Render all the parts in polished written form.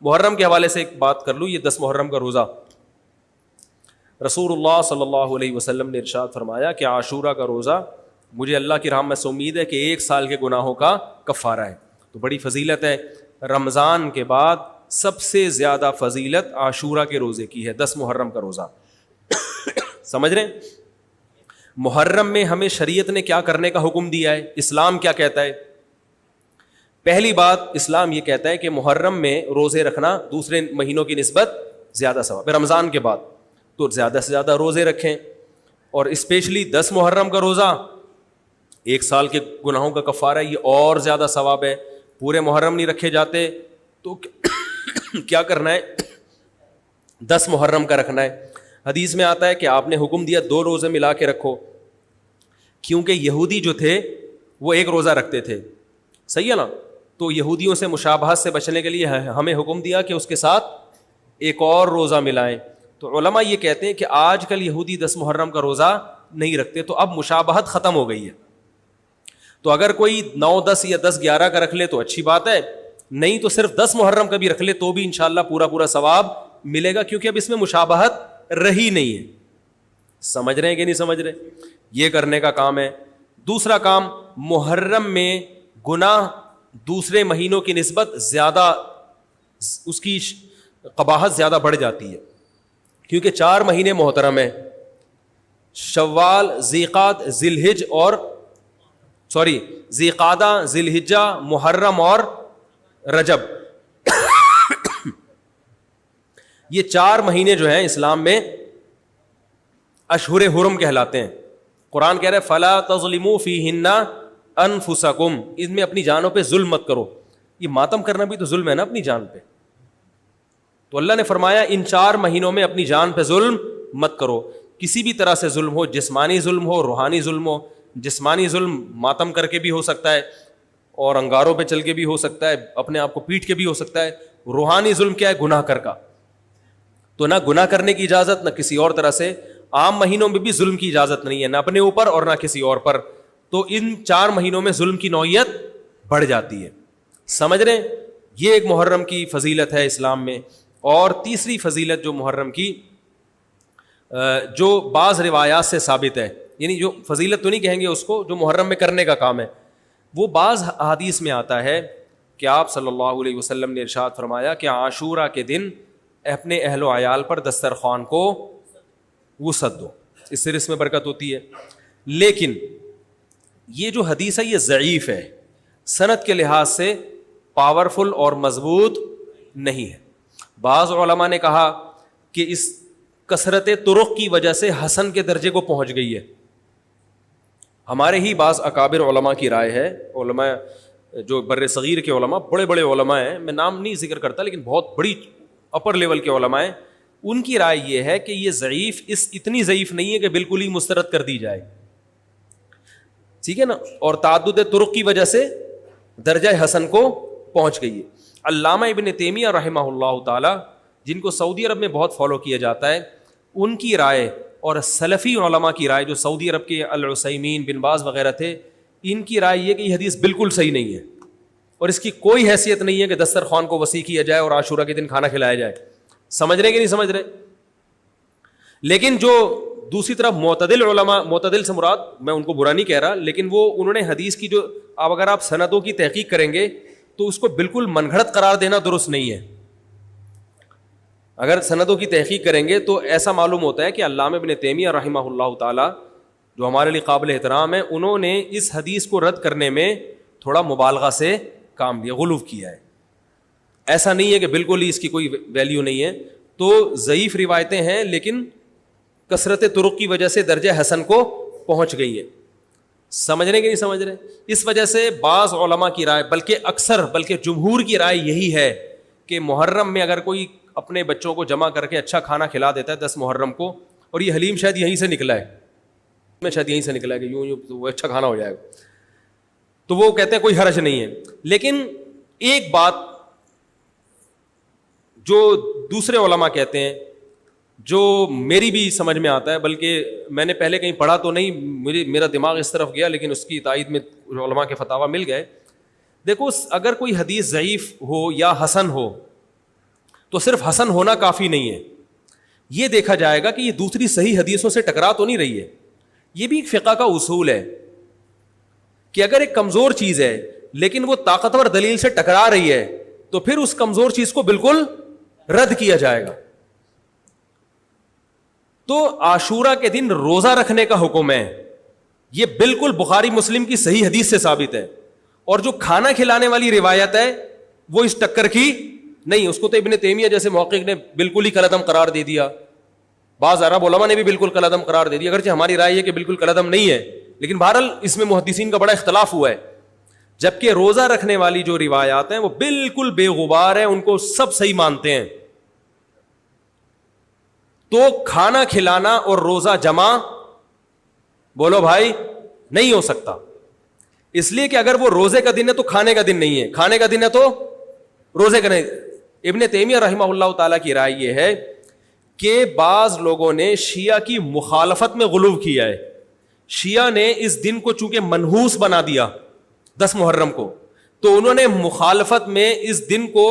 محرم کے حوالے سے ایک بات کر لوں, یہ 10 محرم کا روزہ, رسول اللہ صلی اللہ علیہ وسلم نے ارشاد فرمایا کہ عاشورہ کا روزہ مجھے اللہ کی رحمت سے امید ہے کہ 1 سال کے گناہوں کا کفارہ ہے. تو بڑی فضیلت ہے. رمضان کے بعد سب سے زیادہ فضیلت عاشورہ کے روزے کی ہے, 10 محرم کا روزہ. سمجھ رہے ہیں؟ محرم میں ہمیں شریعت نے کیا کرنے کا حکم دیا ہے, اسلام کیا کہتا ہے؟ پہلی بات, اسلام یہ کہتا ہے کہ محرم میں روزے رکھنا دوسرے مہینوں کی نسبت زیادہ ثواب ہے. رمضان کے بعد تو زیادہ سے زیادہ روزے رکھیں, اور اسپیشلی 10 محرم کا روزہ 1 سال کے گناہوں کا کفارہ ہے, یہ اور زیادہ ثواب ہے. پورے محرم نہیں رکھے جاتے تو کیا کرنا ہے, 10 محرم کا رکھنا ہے. حدیث میں آتا ہے کہ آپ نے حکم دیا 2 روزے ملا کے رکھو, کیونکہ یہودی جو تھے وہ 1 روزہ رکھتے تھے, صحیح ہے نا, تو یہودیوں سے مشابہت سے بچنے کے لیے ہمیں حکم دیا کہ اس کے ساتھ 1 اور روزہ ملائیں. تو علماء یہ کہتے ہیں کہ آج کل یہودی 10 محرم کا روزہ نہیں رکھتے, تو اب مشابہت ختم ہو گئی ہے. تو اگر کوئی 9, 10 یا 10, 11 کا رکھ لے تو اچھی بات ہے, نہیں تو صرف 10 محرم کا بھی رکھ لے تو بھی انشاءاللہ پورا ثواب ملے گا, کیونکہ اب اس میں مشابہت رہی نہیں ہے. سمجھ رہے ہیں کہ نہیں سمجھ رہے؟ یہ کرنے کا کام ہے. دوسرا کام, محرم میں گناہ دوسرے مہینوں کی نسبت زیادہ, اس کی قباحت زیادہ بڑھ جاتی ہے, کیونکہ 4 مہینے محترم ہیں, شوال, ذیقات, ذیلحج اور ذیقعدہ, ذیلحجہ, محرم اور رجب. یہ 4 مہینے جو ہیں اسلام میں اشہر حرم کہلاتے ہیں. قرآن کہہ رہا ہے فلا تظلموا فیہن انفسکم, اس میں اپنی جانوں پہ ظلم مت کرو. یہ ماتم کرنا بھی تو ظلم ہے نا اپنی جان پہ. تو اللہ نے فرمایا ان 4 مہینوں میں اپنی جان پہ ظلم مت کرو. کسی بھی طرح سے ظلم ہو, جسمانی ظلم ہو, روحانی ظلم ہو. جسمانی ظلم ماتم کر کے بھی ہو سکتا ہے, اور انگاروں پہ چل کے بھی ہو سکتا ہے, اپنے آپ کو پیٹ کے بھی ہو سکتا ہے. روحانی ظلم کیا ہے؟ گناہ کر کا. تو نہ گناہ کرنے کی اجازت, نہ کسی اور طرح سے. عام مہینوں میں بھی ظلم کی اجازت نہیں ہے, نہ اپنے اوپر اور نہ کسی اور پر. تو ان 4 مہینوں میں ظلم کی نوعیت بڑھ جاتی ہے. سمجھ رہے ہیں؟ یہ ایک محرم کی فضیلت ہے اسلام میں. اور تیسری فضیلت جو محرم کی, جو بعض روایات سے ثابت ہے, یعنی جو فضیلت تو نہیں کہیں گے اس کو, جو محرم میں کرنے کا کام ہے, وہ بعض احادیث میں آتا ہے کہ آپ صلی اللہ علیہ وسلم نے ارشاد فرمایا کہ عاشورہ کے دن اپنے اہل و عیال پر دسترخوان کو وسعت دو, اس سے اس میں برکت ہوتی ہے. لیکن یہ جو حدیث ہے یہ ضعیف ہے, سند کے لحاظ سے پاورفل اور مضبوط نہیں ہے. بعض علماء نے کہا کہ اس کثرت طرق کی وجہ سے حسن کے درجے کو پہنچ گئی ہے. ہمارے ہی بعض اکابر علماء کی رائے ہے, علماء جو بر صغیر کے علماء, بڑے بڑے علماء ہیں, میں نام نہیں ذکر کرتا لیکن بہت بڑی اپر لیول کے علماء ہیں, ان کی رائے یہ ہے کہ یہ ضعیف, اتنی ضعیف نہیں ہے کہ بالکل ہی مسترد کر دی جائے, ٹھیک ہے نا, اور تعدد طرق کی وجہ سے درجہ حسن کو پہنچ گئی ہے. علامہ ابن تیمیہ رحمہ اللہ تعالی, جن کو سعودی عرب میں بہت فالو کیا جاتا ہے, ان کی رائے اور سلفی علماء کی رائے, جو سعودی عرب کے العثیمین, بن باز وغیرہ تھے, ان کی رائے یہ کہ یہ حدیث بالکل صحیح نہیں ہے, اور اس کی کوئی حیثیت نہیں ہے کہ دسترخوان کو وسیع کیا جائے اور عاشورہ کے دن کھانا کھلایا جائے. سمجھ رہے کہ نہیں سمجھ رہے؟ لیکن جو دوسری طرف معتدل علماء, معتدل سے مراد میں ان کو برا نہیں کہہ رہا, لیکن وہ انہوں نے حدیث کی جو, اب اگر آپ سندوں کی تحقیق کریں گے تو اس کو بالکل من گھڑت قرار دینا درست نہیں ہے. اگر سندوں کی تحقیق کریں گے تو ایسا معلوم ہوتا ہے کہ علامہ ابن تیمیہ رحمہ اللہ تعالی, جو ہمارے لیے قابل احترام ہے, انہوں نے اس حدیث کو رد کرنے میں تھوڑا مبالغہ سے کام لیا, غلو کیا ہے. ایسا نہیں ہے کہ بالکل ہی اس کی کوئی ویلیو نہیں ہے. تو ضعیف روایتیں ہیں لیکن کثرت طرق کی وجہ سے درجہ حسن کو پہنچ گئی ہے. سمجھ رہے کہ نہیں سمجھ رہے؟ اس وجہ سے بعض علماء کی رائے, بلکہ اکثر, بلکہ جمہور کی رائے یہی ہے کہ محرم میں اگر کوئی اپنے بچوں کو جمع کر کے اچھا کھانا کھلا دیتا ہے 10 محرم کو, اور یہ حلیم شاید یہیں سے نکلا ہے, میں شاید یہیں سے نکلا ہے کہ یوں وہ اچھا کھانا ہو جائے گا, تو وہ کہتے ہیں کوئی حرج نہیں ہے. لیکن ایک بات جو دوسرے علماء کہتے ہیں, جو میری بھی سمجھ میں آتا ہے, بلکہ میں نے پہلے کہیں پڑھا تو نہیں, میرا دماغ اس طرف گیا, لیکن اس کی تائید میں علماء کے فتاوی مل گئے. دیکھو, اگر کوئی حدیث ضعیف ہو یا حسن ہو تو صرف حسن ہونا کافی نہیں ہے، یہ دیکھا جائے گا کہ یہ دوسری صحیح حدیثوں سے ٹکرا تو نہیں رہی ہے. یہ بھی ایک فقہ کا اصول ہے کہ اگر ایک کمزور چیز ہے لیکن وہ طاقتور دلیل سے ٹکرا رہی ہے تو پھر اس کمزور چیز کو بالکل رد کیا جائے گا. تو عاشورہ کے دن روزہ رکھنے کا حکم ہے، یہ بالکل بخاری مسلم کی صحیح حدیث سے ثابت ہے. اور جو کھانا کھلانے والی روایت ہے وہ اس ٹکر کی نہیں، اس کو تو ابن تیمیہ جیسے محقق نے بالکل ہی کالعدم قرار دے دیا، بعض عرب علماء نے بھی بالکل کالعدم قرار دے دیا، اگرچہ ہماری رائے ہے کہ بالکل کالعدم نہیں ہے، لیکن بہرحال اس میں محدثین کا بڑا اختلاف ہوا ہے. جبکہ روزہ رکھنے والی جو روایات ہیں وہ بالکل بے غبار ہیں، ان کو سب صحیح مانتے ہیں. تو کھانا کھلانا اور روزہ جمع بولو بھائی نہیں ہو سکتا، اس لیے کہ اگر وہ روزے کا دن ہے تو کھانے کا دن نہیں ہے، کھانے کا دن ہے تو روزے کا نہیں. ابن تیمیہ رحمہ اللہ تعالیٰ کی رائے یہ ہے کہ بعض لوگوں نے شیعہ کی مخالفت میں غلو کیا ہے. شیعہ نے اس دن کو چونکہ منحوس بنا دیا 10 محرم کو، تو انہوں نے مخالفت میں اس دن کو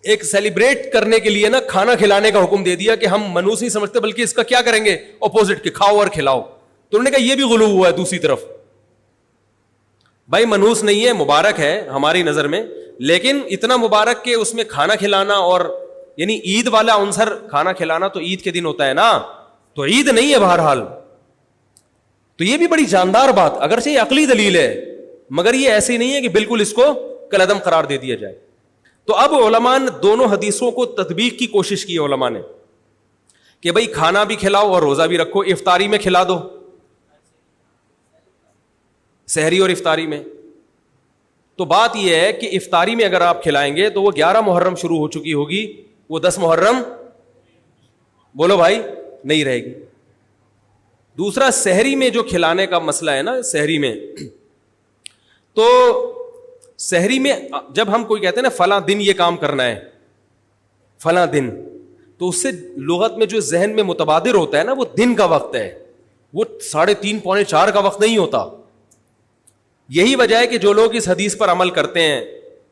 ایک سیلیبریٹ کرنے کے لیے نا کھانا کھلانے کا حکم دے دیا کہ ہم منحوس نہیں سمجھتے بلکہ اس کا کیا کریں گے اپوزٹ کہ کھاؤ اور کھلاؤ. تو انہوں نے کہا یہ بھی غلو ہوا ہے دوسری طرف. بھائی منحوس نہیں ہے، مبارک ہے ہماری نظر میں، لیکن اتنا مبارک کہ اس میں کھانا کھلانا اور یعنی عید والا عنصر کھانا کھلانا تو عید کے دن ہوتا ہے نا، تو عید نہیں ہے بہرحال. تو یہ بھی بڑی جاندار بات، اگرچہ یہ عقلی دلیل ہے مگر یہ ایسی نہیں ہے کہ بالکل اس کو کالعدم قرار دے دیا جائے. تو اب علماء نے دونوں حدیثوں کو تطبیق کی کوشش کی علماء نے کہ بھئی کھانا بھی کھلاؤ اور روزہ بھی رکھو، افطاری میں کھلا دو، سحری اور افطاری میں. تو بات یہ ہے کہ افطاری میں اگر آپ کھلائیں گے تو وہ 11 محرم شروع ہو چکی ہوگی، وہ 10 محرم بولو بھائی نہیں رہے گی. دوسرا سحری میں جو کھلانے کا مسئلہ ہے نا، سحری میں تو سحری میں جب ہم کوئی کہتے ہیں نا فلاں دن یہ کام کرنا ہے فلاں دن، تو اس سے لغت میں جو ذہن میں متبادر ہوتا ہے نا وہ دن کا وقت ہے، وہ 3:30 پونے 4 کا وقت نہیں ہوتا. یہی وجہ ہے کہ جو لوگ اس حدیث پر عمل کرتے ہیں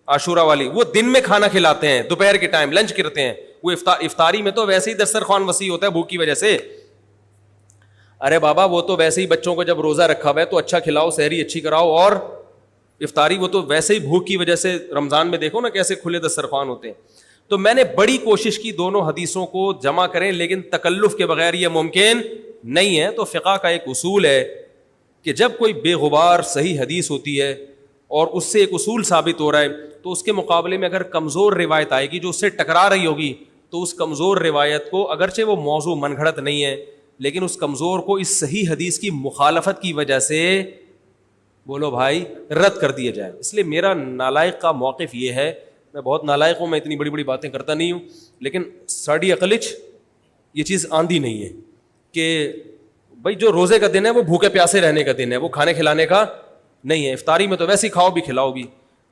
عاشورہ والی، وہ دن میں کھانا کھلاتے ہیں، دوپہر کے ٹائم لنچ کرتے ہیں. وہ افطاری میں تو ویسے ہی دسترخوان وسیع ہوتا ہے بھوک کی وجہ سے. ارے بابا وہ تو ویسے ہی بچوں کو جب روزہ رکھا ہوا ہے تو اچھا کھلاؤ، سحری اچھی کراؤ، اور افطاری وہ تو ویسے ہی بھوک کی وجہ سے رمضان میں دیکھو نا کیسے کھلے دسترخوان ہوتے ہیں. تو میں نے بڑی کوشش کی دونوں حدیثوں کو جمع کریں، لیکن تکلف کے بغیر یہ ممکن نہیں ہے. تو فقہ کا ایک اصول ہے کہ جب کوئی بے غبار صحیح حدیث ہوتی ہے اور اس سے ایک اصول ثابت ہو رہا ہے تو اس کے مقابلے میں اگر کمزور روایت آئے گی جو اس سے ٹکرا رہی ہوگی تو اس کمزور روایت کو، اگرچہ وہ موضوع من گھڑت نہیں ہے لیکن اس کمزور کو اس صحیح حدیث کی مخالفت کی وجہ سے بولو بھائی رد کر دیا جائے. اس لیے میرا نالائق کا موقف یہ ہے، میں بہت نالائق ہوں، میں اتنی بڑی بڑی باتیں کرتا نہیں ہوں، لیکن ساڑی عقلچ یہ چیز آندھی نہیں ہے کہ بھائی جو روزے کا دن ہے وہ بھوکے پیاسے رہنے کا دن ہے، وہ کھانے کھلانے کا نہیں ہے. افطاری میں تو ویسے ہی کھاؤ بھی کھلاؤ بھی.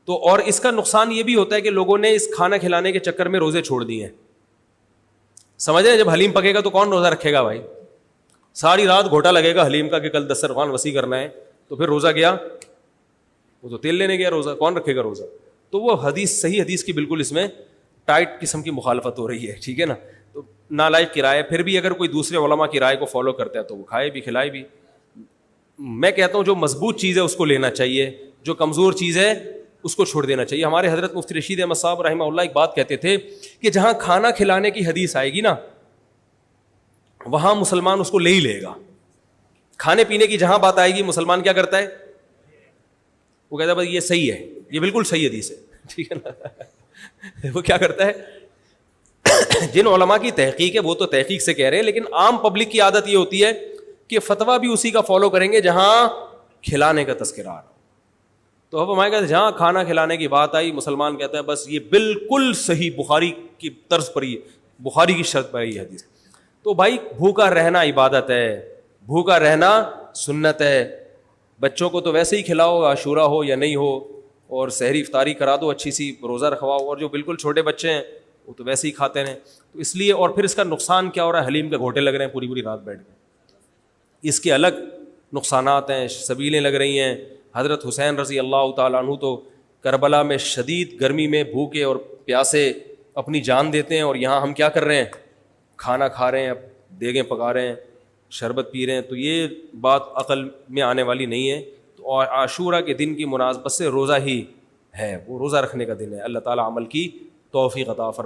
تو اور اس کا نقصان یہ بھی ہوتا ہے کہ لوگوں نے اس کھانا کھلانے کے چکر میں روزے چھوڑ دیے ہیں. سمجھ رہے ہیں، جب حلیم پکے گا تو کون روزہ رکھے گا بھائی؟ ساری رات گھوٹا لگے گا حلیم کا کہ کل دسترخوان وسیع کرنا ہے، تو پھر روزہ گیا، وہ تو تیل لینے گیا، روزہ کون رکھے گا روزہ؟ تو وہ حدیث صحیح حدیث کی بالکل اس میں ٹائٹ قسم کی مخالفت ہو رہی ہے. ٹھیک ہے نا؟ تو نالائق کی رائے، پھر بھی اگر کوئی دوسرے علماء کی رائے کو فالو کرتا ہے تو وہ کھائے بھی کھلائے بھی. میں کہتا ہوں جو مضبوط چیز ہے اس کو لینا چاہیے، جو کمزور چیز ہے اس کو چھوڑ دینا چاہیے. ہمارے حضرت مفتی رشید احمد صاحب رحمہ اللہ ایک بات کہتے تھے کہ جہاں کھانا کھلانے کی حدیث آئے گی نا وہاں مسلمان اس کو لے ہی لے گا. کھانے پینے کی جہاں بات آئے گی مسلمان کیا کرتا ہے؟ وہ کہتا ہے بھائی یہ صحیح ہے، یہ بالکل صحیح حدیث ہے. ٹھیک ہے نا؟ وہ کیا کرتا ہے؟ جن علماء کی تحقیق ہے وہ تو تحقیق سے کہہ رہے ہیں، لیکن عام پبلک کی عادت یہ ہوتی ہے کہ فتویٰ بھی اسی کا فالو کریں گے جہاں کھلانے کا تذکرہ آ رہا. تو اب ہمارے کہتے ہیں جہاں کھانا کھلانے کی بات آئی مسلمان کہتا ہے بس یہ بالکل صحیح بخاری کی طرز پر ہی، بخاری کی شرط پر ہی حدیث. تو بھائی بھوکا رہنا عبادت ہے، بھوکا رہنا سنت ہے. بچوں کو تو ویسے ہی کھلاؤ عاشورہ ہو یا نہیں ہو، اور سحری افطاری کرا دو، اچھی سی روزہ رکھواؤ. اور جو بالکل چھوٹے بچے ہیں وہ تو ویسے ہی کھاتے ہیں. تو اس لیے، اور پھر اس کا نقصان کیا ہو رہا ہے؟ حلیم کے گھوٹے لگ رہے ہیں پوری پوری رات بیٹھ کے، اس کے الگ نقصانات ہیں، سبیلیں لگ رہی ہیں. حضرت حسین رضی اللہ تعالیٰ عنہ تو کربلا میں شدید گرمی میں بھوکے اور پیاسے اپنی جان دیتے ہیں، اور یہاں ہم کیا کر رہے ہیں؟ کھانا کھا رہے ہیں، دیگیں پکا رہے ہیں، شربت پی رہے ہیں. تو یہ بات عقل میں آنے والی نہیں ہے. تو عاشورہ کے دن کی مناسبت سے روزہ ہی ہے، وہ روزہ رکھنے کا دن ہے. اللہ تعالیٰ عمل کی توفیق عطا فرمائے.